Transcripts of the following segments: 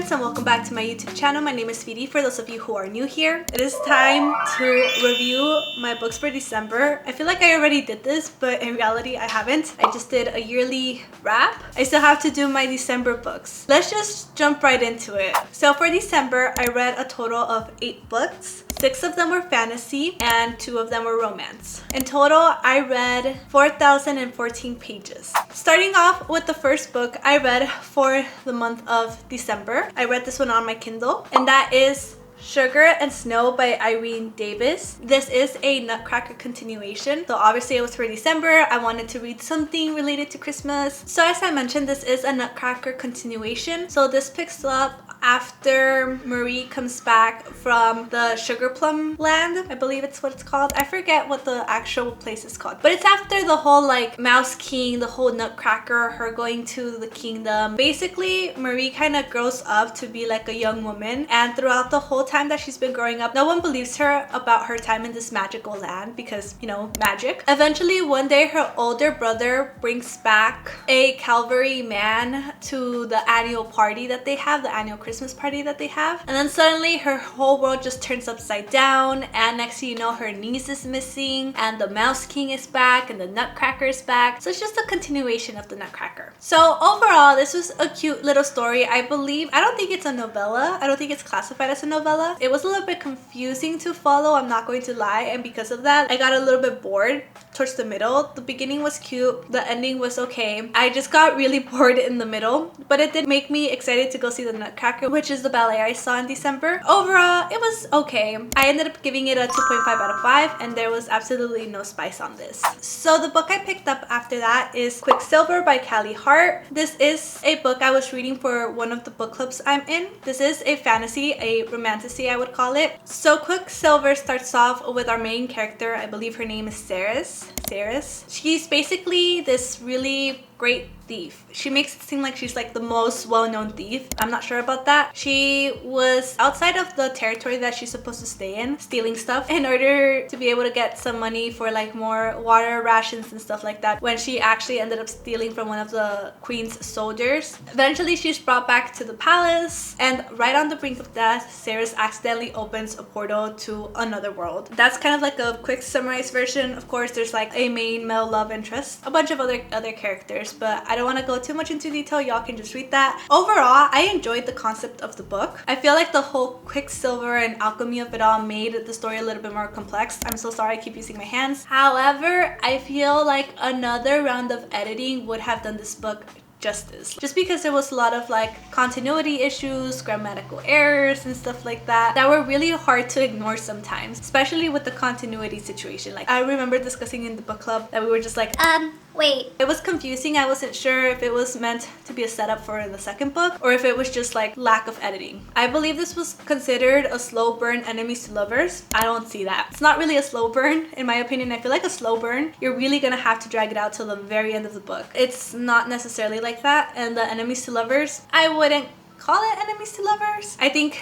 friends, and welcome back to my YouTube channel. My name is Sweetie for those of you who are new here. It is time to review my books for December. I feel like I already did this, but in reality I haven't. I just did a yearly wrap. I still have to do my December books. Let's just jump right into it. So for December, I read a total of 8 books. 6 of them were fantasy and 2 of them were romance. In total, I read 4,014 pages. Starting off with the first book I read for the month of December. I read this one on my Kindle, and that is Sugar and Snow by Irene Davis. This is a Nutcracker continuation. So obviously it was for December. I wanted to read something related to Christmas. So as I mentioned, this is a Nutcracker continuation. So this picks up after Marie comes back from the Sugar Plum Land. I believe it's what it's called. I forget what the actual place is called. But it's after the whole like Mouse King, the whole Nutcracker, her going to the kingdom. Basically, Marie kind of grows up to be like a young woman, and throughout the whole time that she's been growing up, no one believes her about her time in this magical land because, you know, magic. Eventually, one day her older brother brings back a cavalry man to the annual party that they have, the annual Christmas party that they have. And then suddenly her whole world just turns upside down, and next thing you know, her niece is missing, and the Mouse King is back, and the Nutcracker is back. So it's just a continuation of the Nutcracker. So overall, this was a cute little story. I don't think it's a novella. I don't think it's classified as a novella. It was a little bit confusing to follow, I'm not going to lie, and because of that, I got a little bit bored towards the middle. The beginning was cute, the ending was okay. I just got really bored in the middle, but it did make me excited to go see the Nutcracker, which is the ballet I saw in December. Overall, it was okay. I ended up giving it a 2.5 out of 5, and there was absolutely no spice on this. So the book I picked up after that is Quicksilver by Callie Hart. This is a book I was reading for one of the book clubs I'm in. This is a fantasy, a romantasy I would call it. So Quicksilver starts off with our main character. I believe her name is Ceres. She's basically this really great thief. She makes it seem like she's like the most well-known thief. I'm not sure about that. She was outside of the territory that she's supposed to stay in, stealing stuff in order to be able to get some money for like more water rations and stuff like that, when she actually ended up stealing from one of the queen's soldiers. Eventually she's brought back to the palace, and right on the brink of death, Ceres accidentally opens a portal to another world. That's kind of like a quick summarized version. Of course, there's like a main male love interest, a bunch of other characters, but I don't want to go too much into detail. Y'all can just read that. Overall, I enjoyed the concept of the book. I feel like the whole Quicksilver and alchemy of it all made the story a little bit more complex. I'm so sorry I keep using my hands. However, I feel like another round of editing would have done this book justice, just because there was a lot of like continuity issues, grammatical errors and stuff like that were really hard to ignore sometimes, especially with the continuity situation. Like I remember discussing in the book club that we were just like, wait. It was confusing. I wasn't sure if it was meant to be a setup for the second book or if it was just like lack of editing. I believe this was considered a slow burn enemies to lovers. I don't see that. It's not really a slow burn in my opinion. I feel like a slow burn, you're really gonna have to drag it out till the very end of the book. It's not necessarily like that. And the enemies to lovers, I wouldn't call it enemies to lovers. I think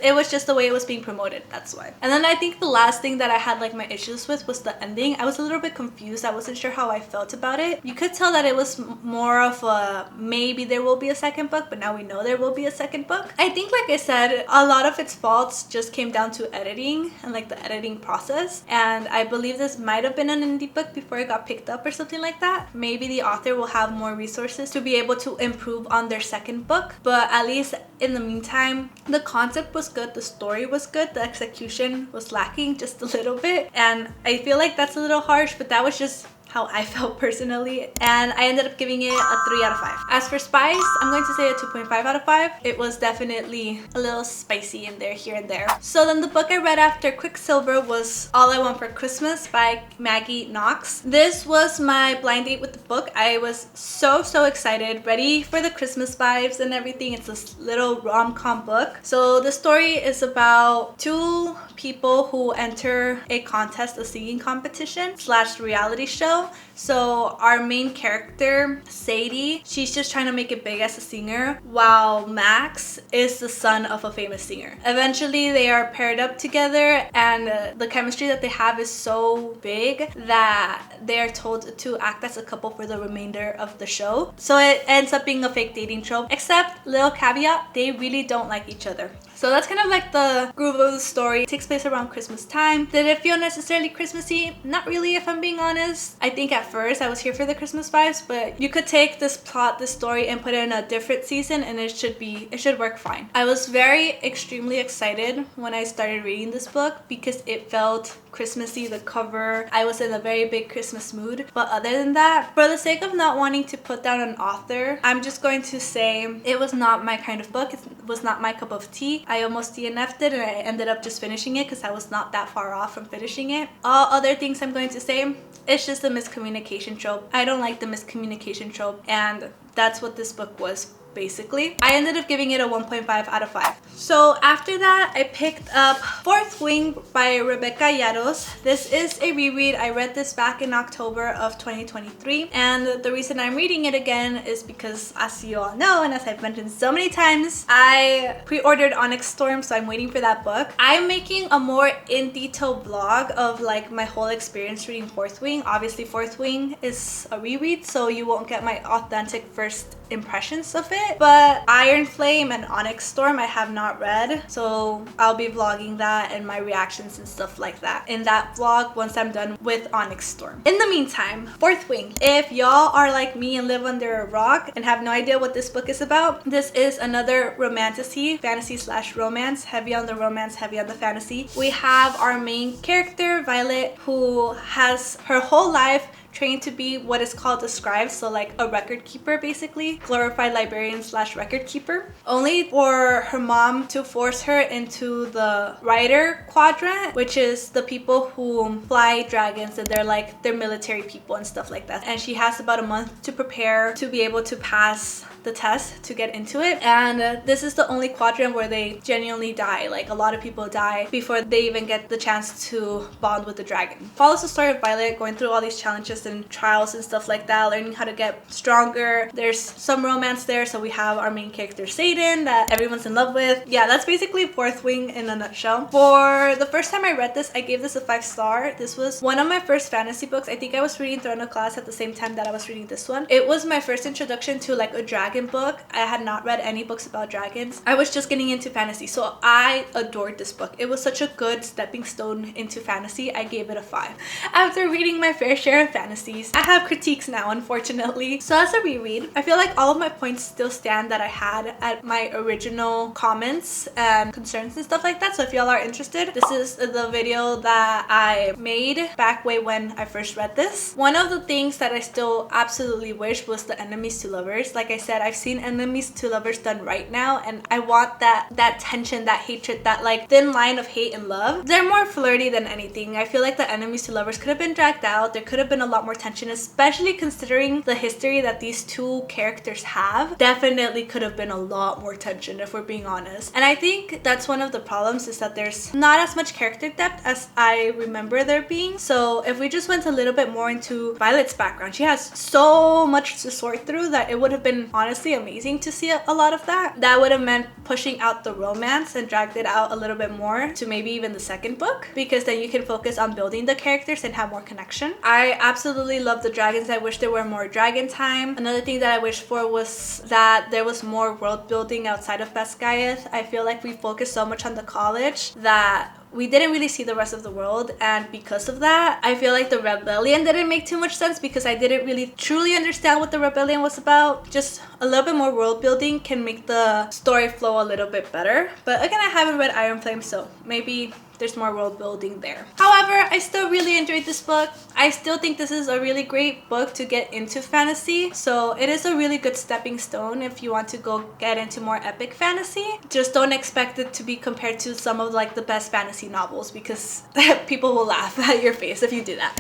it was just the way it was being promoted, that's why. And then I think the last thing that I had like my issues with was the ending. I was a little bit confused. I wasn't sure how I felt about it. You could tell that it was more of a maybe there will be a second book, but now we know there will be a second book. I think, like I said, a lot of its faults just came down to editing and like the editing process. And I believe this might have been an indie book before it got picked up or something like that. Maybe the author will have more resources to be able to improve on their second book, but at least in the meantime, the concept was good, the story was good, the execution was lacking just a little bit, and I feel like that's a little harsh, but that was just how I felt personally, and I ended up giving it a 3 out of 5. As for spice, I'm going to say a 2.5 out of 5. It was definitely a little spicy in there, here and there. So then the book I read after Quicksilver was All I Want for Christmas by Maggie Knox. This was my blind date with the book. I was so excited, ready for the Christmas vibes and everything. It's this little rom-com book. So the story is about 2 people who enter a contest, a singing competition / reality show, show. So our main character, Sadie, she's just trying to make it big as a singer, while Max is the son of a famous singer. Eventually they are paired up together, and the chemistry that they have is so big that they are told to act as a couple for the remainder of the show. So it ends up being a fake dating trope, except, little caveat, they really don't like each other. So that's kind of like the groove of the story. It takes place around Christmas time. Did it feel necessarily Christmassy? Not really, if I'm being honest. I think at first I was here for the Christmas vibes, but you could take this plot, this story, and put it in a different season and it should work fine. I was extremely excited when I started reading this book because it felt Christmassy, the cover. I was in a very big Christmas mood. But other than that, for the sake of not wanting to put down an author, I'm just going to say it was not my kind of book. It was not my cup of tea. I almost DNF'd it and I ended up just finishing it because I was not that far off from finishing it. All other things I'm going to say, it's just a miscommunication trope. I don't like the miscommunication trope, and that's what this book was. Basically, I ended up giving it a 1.5 out of 5. So after that, I picked up Fourth Wing by Rebecca Yarros. This is a reread. I read this back in October of 2023, and the reason I'm reading it again is because, as you all know, and as I've mentioned so many times, I pre-ordered Onyx Storm, so I'm waiting for that book. I'm making a more in-detail vlog of like my whole experience reading Fourth Wing. Obviously, Fourth Wing is a reread, so you won't get my authentic first impressions of it, but Iron Flame and Onyx Storm I have not read, so I'll be vlogging that and my reactions and stuff like that in that vlog once I'm done with Onyx Storm. In the meantime, Fourth Wing, if y'all are like me and live under a rock and have no idea what this book is about, this is another fantasy slash romance, heavy on the romance, heavy on the fantasy. We have our main character, Violet, who has her whole life trained to be what is called a scribe, so like a record keeper, basically glorified librarian slash record keeper, only for her mom to force her into the writer quadrant, which is the people who fly dragons, and they're military people and stuff like that. And she has about a month to prepare to be able to pass the test to get into it, and this is the only quadrant where they genuinely die. Like, a lot of people die before they even get the chance to bond with the dragon. Follows the story of Violet going through all these challenges and trials and stuff like that, learning how to get stronger. There's some romance there, so we have our main character Satan that everyone's in love with. Yeah, that's basically Fourth Wing in a nutshell. For the first time I read this, I gave this a 5-star. This was one of my first fantasy books. I think I was reading Throne of Glass at the same time that I was reading this one. It was my first introduction to like a dragon book. I had not read any books about dragons. I was just getting into fantasy, so I adored this book. It was such a good stepping stone into fantasy. I gave it a 5. After reading my fair share of fantasies, I have critiques now, unfortunately. So as a reread, I feel like all of my points still stand that I had at my original comments and concerns and stuff like that. So if y'all are interested, this is the video that I made back way when I first read this. One of the things that I still absolutely wish was the enemies to lovers. Like I said, I've seen enemies to lovers done right now, and I want that tension, that hatred, that like thin line of hate and love. They're more flirty than anything. I feel like the enemies to lovers could have been dragged out. There could have been a lot more tension, especially considering the history that these two characters have. Definitely could have been a lot more tension, if we're being honest. And I think that's one of the problems, is that there's not as much character depth as I remember there being. So if we just went a little bit more into Violet's background, she has so much to sort through that it would have been honestly amazing to see a lot of that. That would have meant pushing out the romance and dragged it out a little bit more to maybe even the second book, because then you can focus on building the characters and have more connection. I absolutely love the dragons. I wish there were more dragon time. Another thing that I wish for was that there was more world building outside of Basgiath. I feel like we focused so much on the college that we didn't really see the rest of the world, and because of that, I feel like the rebellion didn't make too much sense because I didn't really truly understand what the rebellion was about. Just a little bit more world building can make the story flow a little bit better. But again, I haven't read Iron Flame, so maybe there's more world building there. However, I still really enjoyed this book. I still think this is a really great book to get into fantasy. So it is a really good stepping stone if you want to go get into more epic fantasy. Just don't expect it to be compared to some of like the best fantasy novels, because people will laugh at your face if you do that.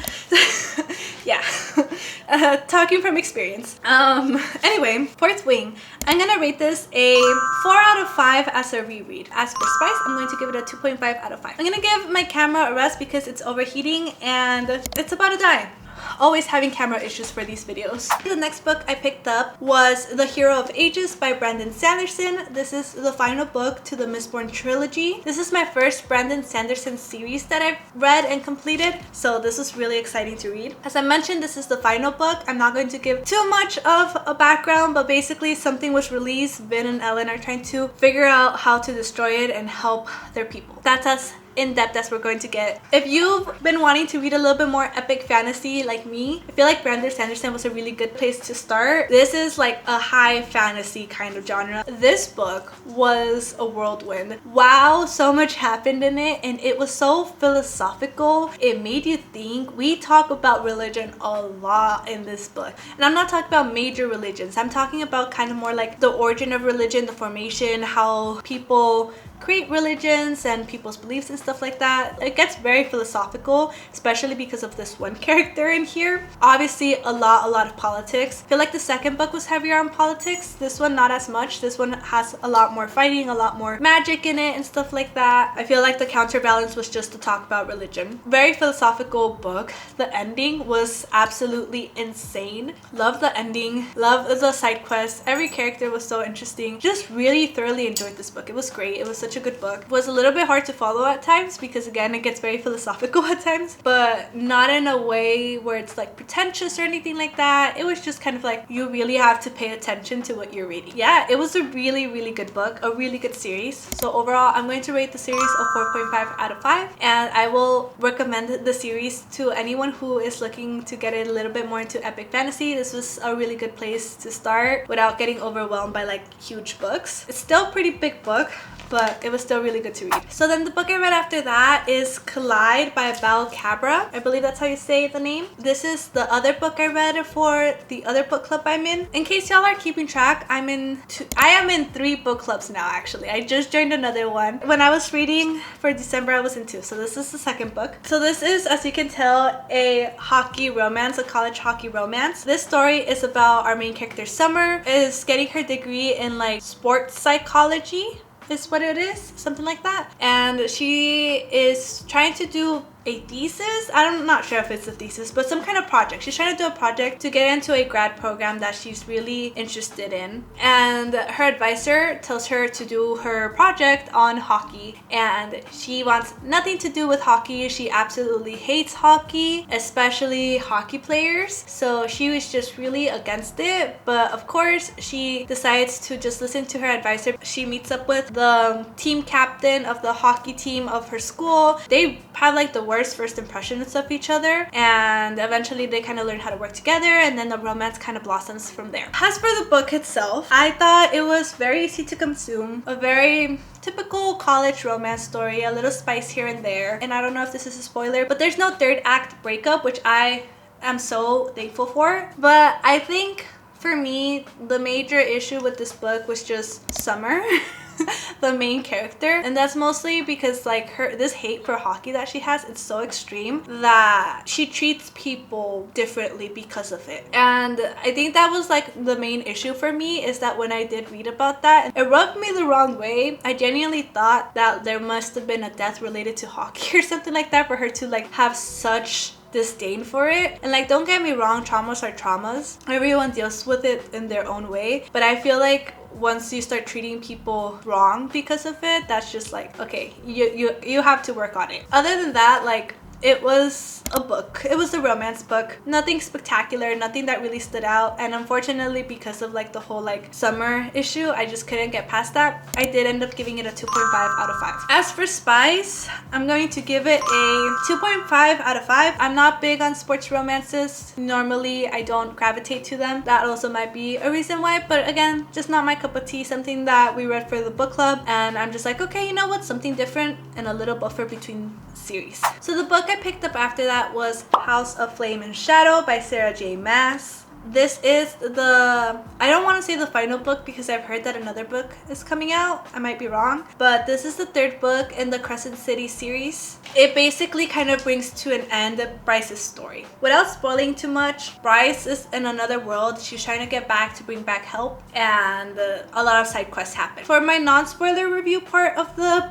Yeah. Talking from experience. Anyway, Fourth Wing. I'm gonna rate this a 4 out of 5 as a reread. As for spice, I'm going to give it a 2.5 out of 5. I'm gonna give my camera a rest because it's overheating and it's about to die. always having camera issues for these videos. The next book I picked up was The Hero of Ages by Brandon Sanderson. This is the final book to the Mistborn trilogy. This is my first Brandon Sanderson series that I've read and completed, so this was really exciting to read. As I mentioned, this is the final book. I'm not going to give too much of a background, but basically something was released. Vin and Ellen are trying to figure out how to destroy it and help their people. That's as in-depth as we're going to get. If you've been wanting to read a little bit more epic fantasy like me, I feel like Brandon Sanderson was a really good place to start. This is like a high fantasy kind of genre. This book was a whirlwind. Wow, so much happened in it, and it was so philosophical. It made you think. We talk about religion a lot in this book, and I'm not talking about major religions. I'm talking about kind of more like the origin of religion, the formation, how people create religions and people's beliefs and stuff like that. It gets very philosophical, especially because of this one character in here. Obviously a lot of politics. I feel like the second book was heavier on politics. This one not as much. This one has a lot more fighting, a lot more magic in it and stuff like that. I feel like the counterbalance was just to talk about religion. Very philosophical book. The ending was absolutely insane. Love the ending. Love the side quests. Every character was so interesting. Just really thoroughly enjoyed this book. It was great. It was such a good book. It was a little bit hard to follow at times because again it gets very philosophical at times, but not in a way where it's like pretentious or anything like that. It was just kind of like you really have to pay attention to what you're reading. Yeah, it was a really good book, a really good series. So overall I'm going to rate the series a 4.5 out of 5, and I will recommend the series to anyone who is looking to get a little bit more into epic fantasy. This was a really good place to start without getting overwhelmed by like huge books. It's still a pretty big book, but it was still really good to read. So then the book I read after that is Collide by Bal Cabra. I believe that's how you say the name. This is the other book I read for the other book club I'm in. In case y'all are keeping track, I am in 3 book clubs now actually. I just joined another one. When I was reading for December, I was in 2. So this is the second book. So this is, as you can tell, a hockey romance, a college hockey romance. This story is about our main character Summer is getting her degree in like sports psychology is what it is, something like that, and she is trying to do a thesis. I'm not sure if it's a thesis, but some kind of project. She's trying to do a project to get into a grad program that she's really interested in, and her advisor tells her to do her project on hockey, and she wants nothing to do with hockey. She absolutely hates hockey, especially hockey players, so she was just really against it. But of course she decides to just listen to her advisor. She meets up with the team captain of the hockey team of her school. They have like the worst first impressions of each other, and eventually they kind of learn how to work together, and then the romance kind of blossoms from there. As for the book itself, I thought it was very easy to consume, a very typical college romance story, a little spice here and there, and I don't know if this is a spoiler, but there's no third act breakup, which I am so thankful for. But I think for me the major issue with this book was just Summer. The main character, and that's mostly because like this hate for hockey that she has, it's so extreme that she treats people differently because of it. And I think that was like the main issue for me, is that when I did read about that, it rubbed me the wrong way. I genuinely thought that there must have been a death related to hockey or something like that for her to like have such disdain for it. And like, don't get me wrong, traumas are traumas. Everyone deals with it in their own way, but I feel like once you start treating people wrong because of it, that's just like, okay, you have to work on it. Other than that, like, it was a book. It was a romance book. Nothing spectacular, nothing that really stood out. And unfortunately, because of like the whole like Summer issue, I just couldn't get past that. I did end up giving it a 2.5 out of 5. As for spice, I'm going to give it a 2.5 out of 5. I'm not big on sports romances. Normally, I don't gravitate to them. That also might be a reason why, but again, just not my cup of tea. Something that we read for the book club, and I'm just like, okay, you know what? Something different and a little buffer between series. So the book I picked up after that was House of Flame and Shadow by Sarah J. Maas. This is the, I don't want to say the final book because I've heard that another book is coming out. I might be wrong, but this is the 3rd book in the Crescent City series. It basically kind of brings to an end Bryce's story. Without spoiling too much, Bryce is in another world. She's trying to get back to bring back help, and a lot of side quests happen. For my non-spoiler review part of the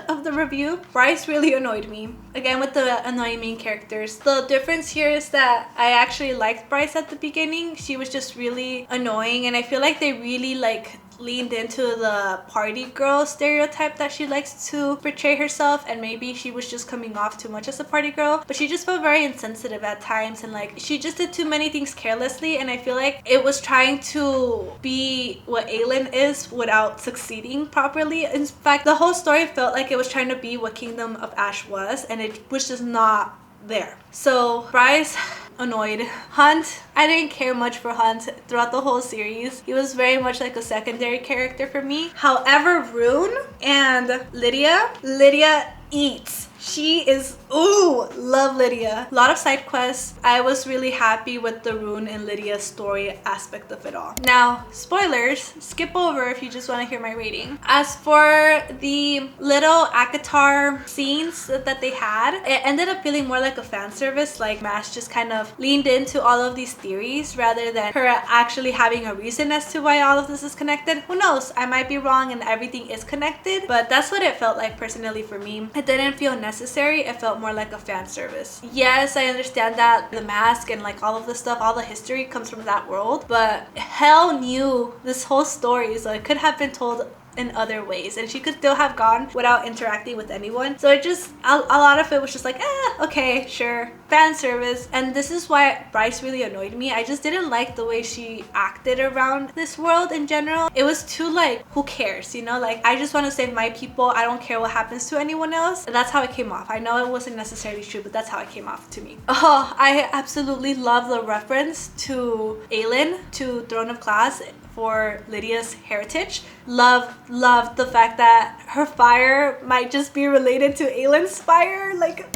of the review. Bryce really annoyed me. Again, with the annoying main characters. The difference here is that I actually liked Bryce at the beginning. She was just really annoying, and I feel like they really like leaned into the party girl stereotype that she likes to portray herself, and maybe she was just coming off too much as a party girl, but she just felt very insensitive at times, and like she just did too many things carelessly, and I feel like it was trying to be what Aelin is without succeeding properly. In fact, the whole story felt like it was trying to be what Kingdom of Ash was, and it was just not there. So Bryce annoyed. Hunt, I didn't care much for Hunt throughout the whole series. He was very much like a secondary character for me. However, Rune and Lydia eats. She is, ooh, love Lydia. A lot of side quests. I was really happy with the Rune and Lydia story aspect of it all. Now, spoilers, skip over if you just want to hear my rating. As for the little ACOTAR scenes that they had, it ended up feeling more like a fan service, like Mash just kind of leaned into all of these theories rather than her actually having a reason as to why all of this is connected. Who knows? I might be wrong and everything is connected, but that's what it felt like personally for me. It didn't feel necessary. It felt more like a fan service. Yes, I understand that the mask and like all of the stuff, all the history comes from that world, but hell knew this whole story, so it could have been told in other ways, and she could still have gone without interacting with anyone. So it just, a lot of it was just like, okay, sure, fan service. And this is why Bryce really annoyed me. I just didn't like the way she acted around this world in general. It was too like, who cares, you know, like I just want to save my people, I don't care what happens to anyone else. And that's how it came off. I know it wasn't necessarily true, but that's how it came off to me. Oh, I absolutely love the reference to Aelin, to Throne of Glass, for Lydia's heritage. Love the fact that her fire might just be related to Aelin's fire. Like,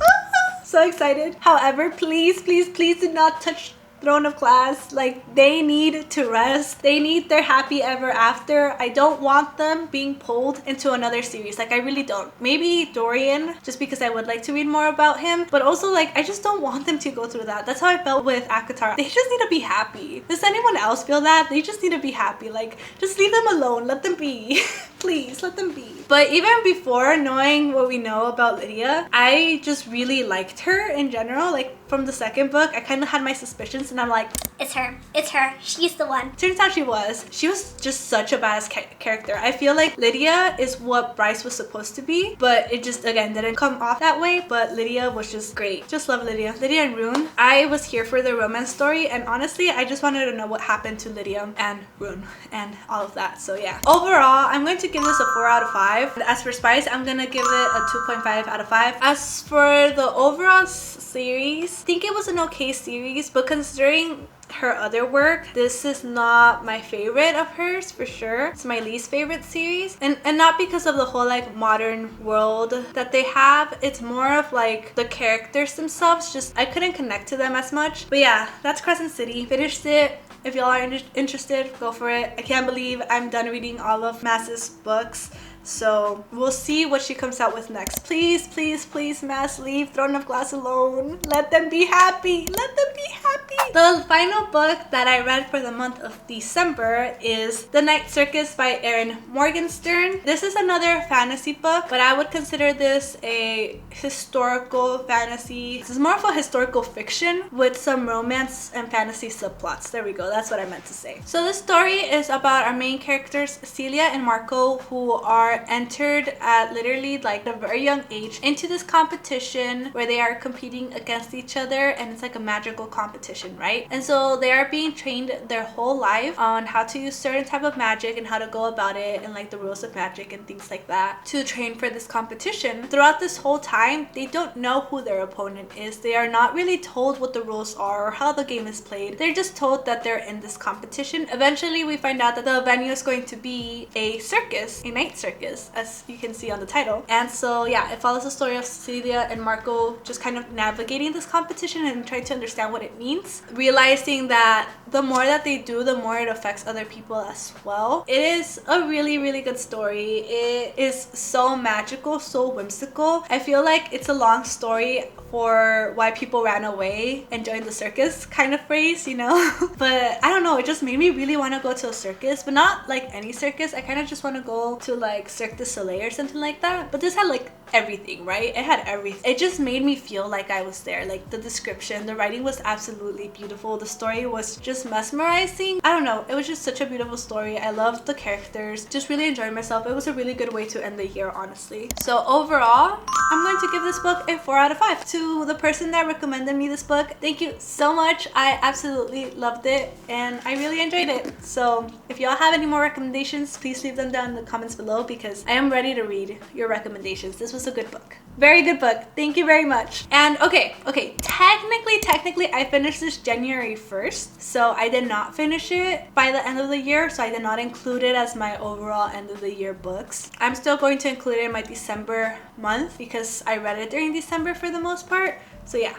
so excited. However, please do not touch Throne of Glass. Like, they need to rest. They need their happy ever after. I don't want them being pulled into another series. Like, I really don't. Maybe Dorian, just because I would like to read more about him, but also like I just don't want them to go through that. That's how I felt with ACOTAR. They just need to be happy. Does anyone else feel that? They just need to be happy. Like, just leave them alone. Let them be. Please, let them be. But even before knowing what we know about Lydia, I just really liked her in general. Like, from the second book, I kind of had my suspicions, and I'm like, it's her, she's the one. Turns out she was just such a badass character. I feel like Lydia is what Bryce was supposed to be, but it just, again, didn't come off that way. But Lydia was just great. Just love Lydia and Rune. I was here for the romance story, and honestly, I just wanted to know what happened to Lydia and Rune and all of that. So yeah, overall, I'm going to give this a 4 out of 5. As for Spice, I'm gonna give it a 2.5 out of 5. As for the overall series, I think it was an okay series, but considering her other work, this is not my favorite of hers for sure. It's my least favorite series, and not because of the whole like modern world that they have. It's more of like the characters themselves. Just I couldn't connect to them as much. But yeah, that's Crescent City. Finished it. If y'all are interested, go for it. I can't believe I'm done reading all of Mass's books. So we'll see what she comes out with next. Please, Mass, leave Throne of Glass alone. Let them be happy. Let them be happy. The final book that I read for the month of December is The Night Circus by Erin Morgenstern. This is another fantasy book, but I would consider this a historical fantasy. This is more of a historical fiction with some romance and fantasy subplots. There we go. That's what I meant to say. So the story is about our main characters, Celia and Marco, who are entered at literally like a very young age into this competition where they are competing against each other, and it's like a magical competition, right? And so they are being trained their whole life on how to use certain type of magic and how to go about it, and like the rules of magic and things like that, to train for this competition. Throughout this whole time, they don't know who their opponent is. They are not really told what the rules are or how the game is played. They're just told that they're in this competition. Eventually we find out that the venue is going to be a circus, a night circus, as you can see on the title. And so yeah, it follows the story of Celia and Marco just kind of navigating this competition and trying to understand what it means, realizing that the more that they do, the more it affects other people as well. It is a really good story. It is so magical, so whimsical. I feel like it's a long story for why people ran away and joined the circus kind of phrase, you know. But I don't know, it just made me really want to go to a circus, but not like any circus. I kind of just want to go to like Cirque du Soleil or something like that. But this had like everything, right? It had everything. It just made me feel like I was there. Like the description, the writing was absolutely beautiful. The story was just mesmerizing. I don't know, it was just such a beautiful story. I loved the characters, just really enjoyed myself. It was a really good way to end the year, honestly. So overall, I'm going to give this book a 4 out of 5. To the person that recommended me this book, thank you so much. I absolutely loved it and I really enjoyed it. So if y'all have any more recommendations, please leave them down in the comments below because I am ready to read your recommendations. This was a good book. Very good book. Thank you very much. And okay, technically I finished this January 1st, so I did not finish it by the end of the year, so I did not include it as my overall end of the year books. I'm still going to include it in my December month because I read it during December for the most part. So yeah,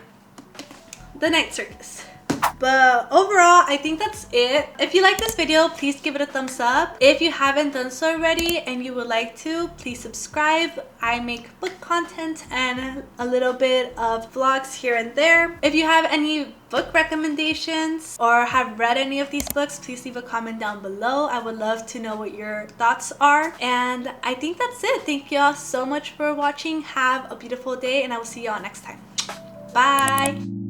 The Night Circus. But overall, I think that's it. If you like this video, please give it a thumbs up. If you haven't done so already and you would like to, please subscribe. I make book content and a little bit of vlogs here and there. If you have any book recommendations or have read any of these books, please leave a comment down below. I would love to know what your thoughts are. And I think that's it. Thank you all so much for watching. Have a beautiful day and I will see y'all next time. Bye!